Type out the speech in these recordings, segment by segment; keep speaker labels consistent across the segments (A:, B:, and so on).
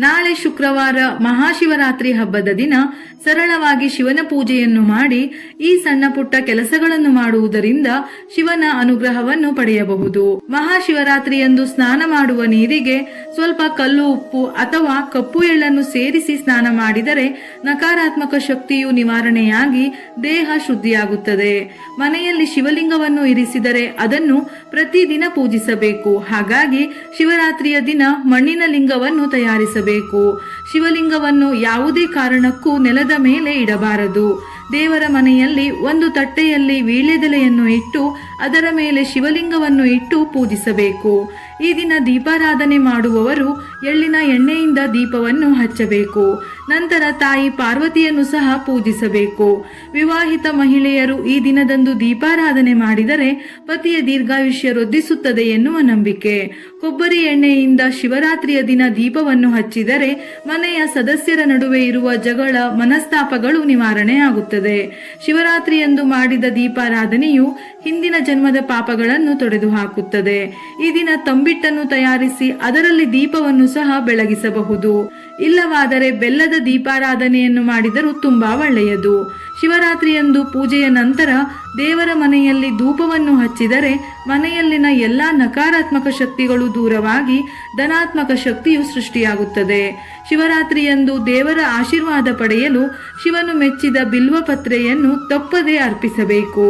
A: ನಾಳೆ ಶುಕ್ರವಾರ ಮಹಾಶಿವರಾತ್ರಿ ಹಬ್ಬದ ದಿನ ಸರಳವಾಗಿ ಶಿವನ ಪೂಜೆಯನ್ನು ಮಾಡಿ ಈ ಸಣ್ಣ ಪುಟ್ಟ ಕೆಲಸಗಳನ್ನು ಮಾಡುವುದರಿಂದ ಶಿವನ ಅನುಗ್ರಹವನ್ನು ಪಡೆಯಬಹುದು. ಮಹಾಶಿವರಾತ್ರಿಯಂದು ಸ್ನಾನ ಮಾಡುವ ನೀರಿಗೆ ಸ್ವಲ್ಪ ಕಲ್ಲು ಉಪ್ಪು ಅಥವಾ ಕಪ್ಪು ಎಳ್ಳನ್ನು ಸೇರಿಸಿ ಸ್ನಾನ ಮಾಡಿದರೆ ನಕಾರಾತ್ಮಕ ಶಕ್ತಿಯು ನಿವಾರಣೆಯಾಗಿ ದೇಹ ಶುದ್ಧಿಯಾಗುತ್ತದೆ. ಮನೆಯಲ್ಲಿ ಶಿವಲಿಂಗವನ್ನು ಇರಿಸಿದರೆ ಅದನ್ನು ಪ್ರತಿದಿನ ಪೂಜಿಸಬೇಕು. ಹಾಗಾಗಿ ಶಿವರಾತ್ರಿಯ ದಿನ ಮಣ್ಣಿನ ಲಿಂಗವನ್ನು ತಯಾರಿಸಬೇಕು. ಶಿವಲಿಂಗವನ್ನು ಯಾವುದೇ ಕಾರಣಕ್ಕೂ ನೆಲದ ಮೇಲೆ ಇಡಬಾರದು. ದೇವರ ಮನೆಯಲ್ಲಿ ಒಂದು ತಟ್ಟೆಯಲ್ಲಿ ವೀಳ್ಯದೆಲೆಯನ್ನು ಇಟ್ಟು ಅದರ ಮೇಲೆ ಶಿವಲಿಂಗವನ್ನು ಇಟ್ಟು ಪೂಜಿಸಬೇಕು. ಈ ದಿನ ದೀಪಾರಾಧನೆ ಮಾಡುವವರು ಎಳ್ಳಿನ ಎಣ್ಣೆಯಿಂದ ದೀಪವನ್ನು ಹಚ್ಚಬೇಕು. ನಂತರ ತಾಯಿ ಪಾರ್ವತಿಯನ್ನು ಸಹ ಪೂಜಿಸಬೇಕು. ವಿವಾಹಿತ ಮಹಿಳೆಯರು ಈ ದಿನದಂದು ದೀಪಾರಾಧನೆ ಮಾಡಿದರೆ ಪತಿಯ ದೀರ್ಘಾಯುಷ್ಯ ವೃದ್ಧಿಸುತ್ತದೆ ಎನ್ನುವ ನಂಬಿಕೆ. ಕೊಬ್ಬರಿ ಎಣ್ಣೆಯಿಂದ ಶಿವರಾತ್ರಿಯ ದಿನ ದೀಪವನ್ನು ಹಚ್ಚಿದರೆ ಮನೆಯ ಸದಸ್ಯರ ನಡುವೆ ಇರುವ ಜಗಳ ಮನಸ್ತಾಪಗಳು ನಿವಾರಣೆಯಾಗುತ್ತದೆ. ಶಿವರಾತ್ರಿಯಂದು ಮಾಡಿದ ದೀಪಾರಾಧನೆಯು ಹಿಂದಿನ ಜನ್ಮದ ಪಾಪಗಳನ್ನು ತೊಡೆದು ಹಾಕುತ್ತದೆ. ಈ ದಿನ ತಂಬಿಟ್ಟನ್ನು ತಯಾರಿಸಿ ಅದರಲ್ಲಿ ದೀಪವನ್ನು ಸಹ ಬೆಳಗಿಸಬಹುದು. ಇಲ್ಲವಾದರೆ ಬೆಲ್ಲದ ದೀಪಾರಾಧನೆಯನ್ನು ಮಾಡಿದರೂ ತುಂಬಾ ಒಳ್ಳೆಯದು. ಶಿವರಾತ್ರಿಯಂದು ಪೂಜೆಯ ನಂತರ ದೇವರ ಮನೆಯಲ್ಲಿ ಧೂಪವನ್ನು ಹಚ್ಚಿದರೆ ಮನೆಯಲ್ಲಿನ ಎಲ್ಲಾ ನಕಾರಾತ್ಮಕ ಶಕ್ತಿಗಳು ದೂರವಾಗಿ ಧನಾತ್ಮಕ ಶಕ್ತಿಯು ಸೃಷ್ಟಿಯಾಗುತ್ತದೆ. ಶಿವರಾತ್ರಿಯಂದು ದೇವರ ಆಶೀರ್ವಾದ ಪಡೆಯಲು ಶಿವನು ಮೆಚ್ಚಿದ ಬಿಲ್ವಪತ್ರೆಯನ್ನು ತಪ್ಪದೆ ಅರ್ಪಿಸಬೇಕು.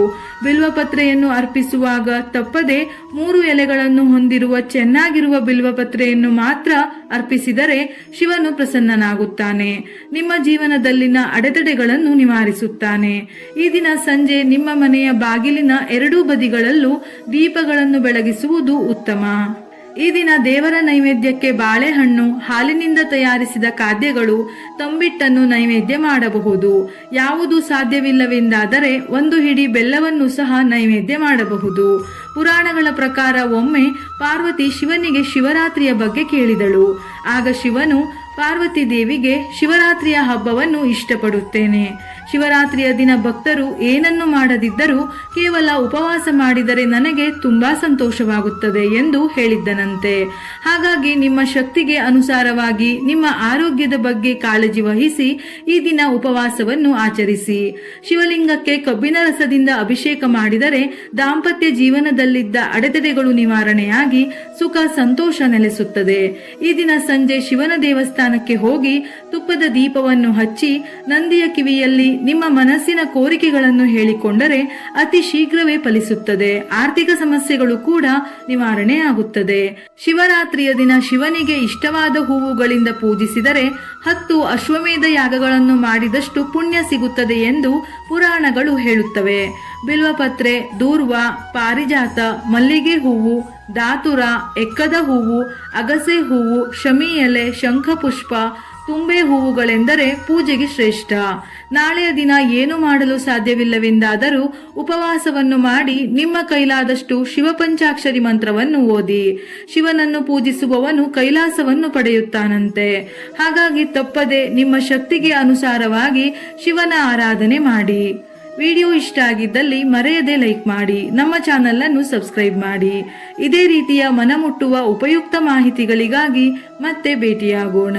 A: ಬಿಲ್ವಪತ್ರೆಯನ್ನು ಅರ್ಪಿಸುವಾಗ ತಪ್ಪದೆ 3 ಎಲೆಗಳನ್ನು ಹೊಂದಿರುವ ಚೆನ್ನಾಗಿರುವ ಬಿಲ್ವಪತ್ರೆಯನ್ನು ಮಾತ್ರ ಅರ್ಪಿಸಿದರೆ ಶಿವನು ಪ್ರಸನ್ನನಾಗುತ್ತಾನೆ. ನಿಮ್ಮ ಜೀವನದಲ್ಲಿನ ಅಡೆತಡೆಗಳನ್ನು ನಿವಾರಿಸುತ್ತಾನೆ. ಈ ದಿನ ಸಂಜೆ ನಿಮ್ಮ ಮನೆಯ ಬಾಗಿಲಿನ 2 ಬದಿಗಳಲ್ಲೂ ದೀಪಗಳನ್ನು ಬೆಳಗಿಸುವುದು ಉತ್ತಮ. ಈ ದಿನ ದೇವರ ನೈವೇದ್ಯಕ್ಕೆ ಬಾಳೆಹಣ್ಣು, ಹಾಲಿನಿಂದ ತಯಾರಿಸಿದ ಖಾದ್ಯಗಳು, ತಂಬಿಟ್ಟನ್ನು ನೈವೇದ್ಯ ಮಾಡಬಹುದು. ಯಾವುದು ಸಾಧ್ಯವಿಲ್ಲವೆಂದಾದರೆ 1 ಹಿಡಿ ಬೆಲ್ಲವನ್ನು ಸಹ ನೈವೇದ್ಯ ಮಾಡಬಹುದು. ಪುರಾಣಗಳ ಪ್ರಕಾರ ಒಮ್ಮೆ ಪಾರ್ವತಿ ಶಿವನಿಗೆ ಶಿವರಾತ್ರಿಯ ಬಗ್ಗೆ ಕೇಳಿದಳು. ಆಗ ಶಿವನು ಪಾರ್ವತಿ ದೇವಿಗೆ ಶಿವರಾತ್ರಿಯ ಹಬ್ಬವನ್ನು ಇಷ್ಟಪಡುತ್ತೇನೆ. ಶಿವರಾತ್ರಿಯ ದಿನ ಭಕ್ತರು ಏನನ್ನು ಮಾಡದಿದ್ದರೂ ಕೇವಲ ಉಪವಾಸ ಮಾಡಿದರೆ ನನಗೆ ತುಂಬಾ ಸಂತೋಷವಾಗುತ್ತದೆ ಎಂದು ಹೇಳಿದ್ದನಂತೆ. ಹಾಗಾಗಿ ನಿಮ್ಮ ಶಕ್ತಿಗೆ ಅನುಸಾರವಾಗಿ ನಿಮ್ಮ ಆರೋಗ್ಯದ ಬಗ್ಗೆ ಕಾಳಜಿ ವಹಿಸಿ ಈ ದಿನ ಉಪವಾಸವನ್ನು ಆಚರಿಸಿ. ಶಿವಲಿಂಗಕ್ಕೆ ಕಬ್ಬಿನ ರಸದಿಂದ ಅಭಿಷೇಕ ಮಾಡಿದರೆ ದಾಂಪತ್ಯ ಜೀವನದಲ್ಲಿದ್ದ ಅಡೆತಡೆಗಳು ನಿವಾರಣೆಯಾಗಿ ಸುಖ ಸಂತೋಷ ನೆಲೆಸುತ್ತದೆ. ಈ ದಿನ ಸಂಜೆ ಶಿವನ ದೇವಸ್ಥಾನಕ್ಕೆ ಹೋಗಿ ತುಪ್ಪದ ದೀಪವನ್ನು ಹಚ್ಚಿ ನಂದಿಯ ಕಿವಿಯಲ್ಲಿ ನಿಮ್ಮ ಮನಸ್ಸಿನ ಕೋರಿಕೆಗಳನ್ನು ಹೇಳಿಕೊಂಡರೆ ಅತಿ ಶೀಘ್ರವೇ ಫಲಿಸುತ್ತದೆ. ಆರ್ಥಿಕ ಸಮಸ್ಯೆಗಳು ಕೂಡ ನಿವಾರಣೆ ಆಗುತ್ತದೆ. ಶಿವರಾತ್ರಿಯ ದಿನ ಶಿವನಿಗೆ ಇಷ್ಟವಾದ ಹೂವುಗಳಿಂದ ಪೂಜಿಸಿದರೆ 10 ಅಶ್ವಮೇಧ ಯಾಗಗಳನ್ನು ಮಾಡಿದಷ್ಟು ಪುಣ್ಯ ಸಿಗುತ್ತದೆ ಎಂದು ಪುರಾಣಗಳು ಹೇಳುತ್ತವೆ. ಬಿಲ್ವಪತ್ರೆ, ದೂರ್ವ, ಪಾರಿಜಾತ, ಮಲ್ಲಿಗೆ ಹೂವು, ದಾತುರ, ಎಕ್ಕದ ಹೂವು, ಅಗಸೆ ಹೂವು, ಶಮಿ ಎಲೆ, ಶಂಖಪುಷ್ಪ, ತುಂಬೆ ಹೂವುಗಳೆಂದರೆ ಪೂಜೆಗೆ ಶ್ರೇಷ್ಠ. ನಾಳೆಯ ದಿನ ಏನು ಮಾಡಲು ಸಾಧ್ಯವಿಲ್ಲವೆಂದಾದರೂ ಉಪವಾಸವನ್ನು ಮಾಡಿ ನಿಮ್ಮ ಕೈಲಾದಷ್ಟು ಶಿವಪಂಚಾಕ್ಷರಿ ಮಂತ್ರವನ್ನು ಓದಿ. ಶಿವನನ್ನು ಪೂಜಿಸುವವನು ಕೈಲಾಸವನ್ನು ಪಡೆಯುತ್ತಾನಂತೆ. ಹಾಗಾಗಿ ತಪ್ಪದೆ ನಿಮ್ಮ ಶಕ್ತಿಗೆ ಅನುಸಾರವಾಗಿ ಶಿವನ ಆರಾಧನೆ ಮಾಡಿ. ವಿಡಿಯೋ ಇಷ್ಟ ಆಗಿದ್ದಲ್ಲಿ ಮರೆಯದೆ ಲೈಕ್ ಮಾಡಿ, ನಮ್ಮ ಚಾನೆಲ್ ಅನ್ನು ಸಬ್ಸ್ಕ್ರೈಬ್ ಮಾಡಿ. ಇದೇ ರೀತಿಯ ಮನಮುಟ್ಟುವ ಉಪಯುಕ್ತ ಮಾಹಿತಿಗಳಿಗಾಗಿ ಮತ್ತೆ ಭೇಟಿಯಾಗೋಣ.